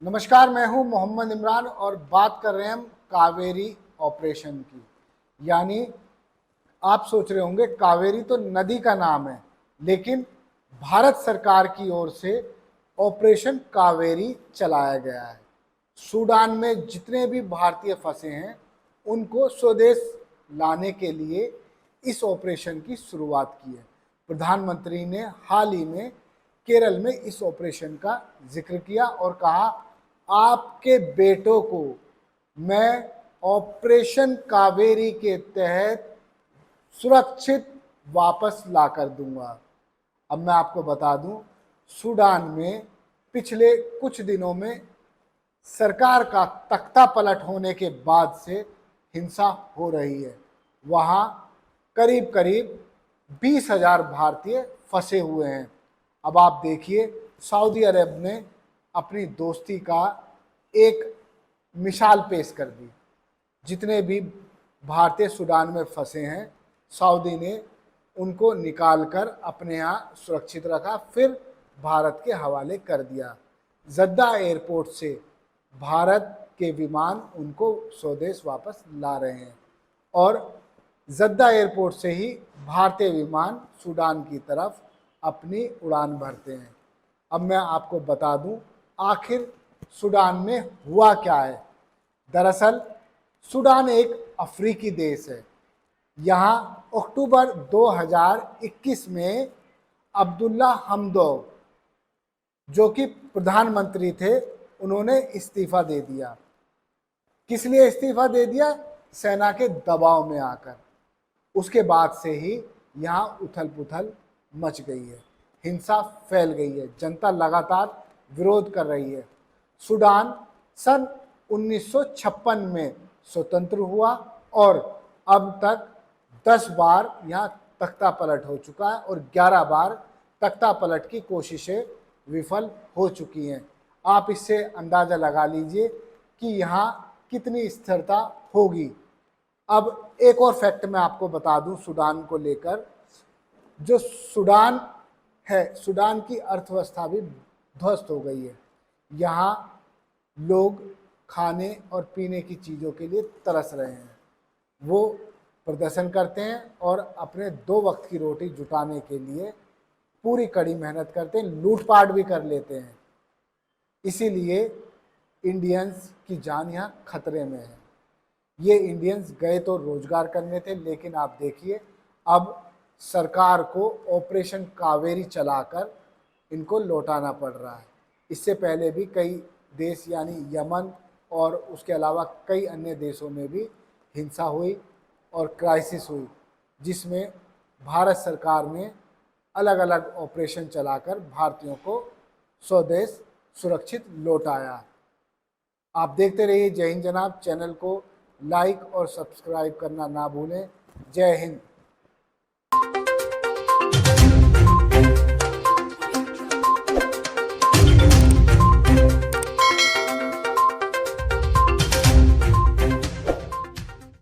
नमस्कार, मैं हूं मोहम्मद इमरान और बात कर रहे हैं हम कावेरी ऑपरेशन की। यानी आप सोच रहे होंगे कावेरी तो नदी का नाम है, लेकिन भारत सरकार की ओर से ऑपरेशन कावेरी चलाया गया है। सूडान में जितने भी भारतीय फंसे हैं उनको स्वदेश लाने के लिए इस ऑपरेशन की शुरुआत की है। प्रधानमंत्री ने हाल ही में केरल में इस ऑपरेशन का जिक्र किया और कहा, आपके बेटों को मैं ऑपरेशन कावेरी के तहत सुरक्षित वापस ला कर दूंगा। अब मैं आपको बता दूं, सूडान में पिछले कुछ दिनों में सरकार का तख्ता पलट होने के बाद से हिंसा हो रही है। वहाँ करीब करीब 20,000 भारतीय फंसे हुए हैं। अब आप देखिए, सऊदी अरब ने अपनी दोस्ती का एक मिसाल पेश कर दी। जितने भी भारतीय सूडान में फंसे हैं, सऊदी ने उनको निकालकर अपने यहाँ सुरक्षित रखा, फिर भारत के हवाले कर दिया। जद्दा एयरपोर्ट से भारत के विमान उनको स्वदेश वापस ला रहे हैं और जद्दा एयरपोर्ट से ही भारतीय विमान सूडान की तरफ अपनी उड़ान भरते हैं। अब मैं आपको बता दूं, आखिर सूडान में हुआ क्या है। दरअसल सूडान एक अफ्रीकी देश है। यहाँ अक्टूबर 2021 में अब्दुल्ला हमदोक, जो कि प्रधानमंत्री थे, उन्होंने इस्तीफा दे दिया। किस लिए इस्तीफा दे दिया? सेना के दबाव में आकर। उसके बाद से ही यहाँ उथल पुथल मच गई है, हिंसा फैल गई है, जनता लगातार विरोध कर रही है। सूडान सन 1956 में स्वतंत्र हुआ और अब तक 10 बार यहाँ तख्ता पलट हो चुका है और 11 बार तख्ता पलट की कोशिशें विफल हो चुकी हैं। आप इससे अंदाज़ा लगा लीजिए कि यहाँ कितनी स्थिरता होगी। अब एक और फैक्ट मैं आपको बता दूं सूडान को लेकर। जो सूडान है, सूडान की अर्थव्यवस्था भी ध्वस्त हो गई है। यहाँ लोग खाने और पीने की चीज़ों के लिए तरस रहे हैं। वो प्रदर्शन करते हैं और अपने 2 वक्त की रोटी जुटाने के लिए पूरी कड़ी मेहनत करते हैं, लूटपाट भी कर लेते हैं। इसीलिए इंडियंस की जान यहाँ खतरे में है। ये इंडियंस गए तो रोजगार करने थे, लेकिन आप देखिए अब सरकार को ऑपरेशन कावेरी चलाकर इनको लौटाना पड़ रहा है। इससे पहले भी कई देश यानी यमन और उसके अलावा कई अन्य देशों में भी हिंसा हुई और क्राइसिस हुई, जिसमें भारत सरकार ने अलग अलग ऑपरेशन चलाकर भारतीयों को स्वदेश सुरक्षित लौटाया। आप देखते रहिए जय हिंद जनाब। चैनल को लाइक और सब्सक्राइब करना ना भूलें। जय हिंद।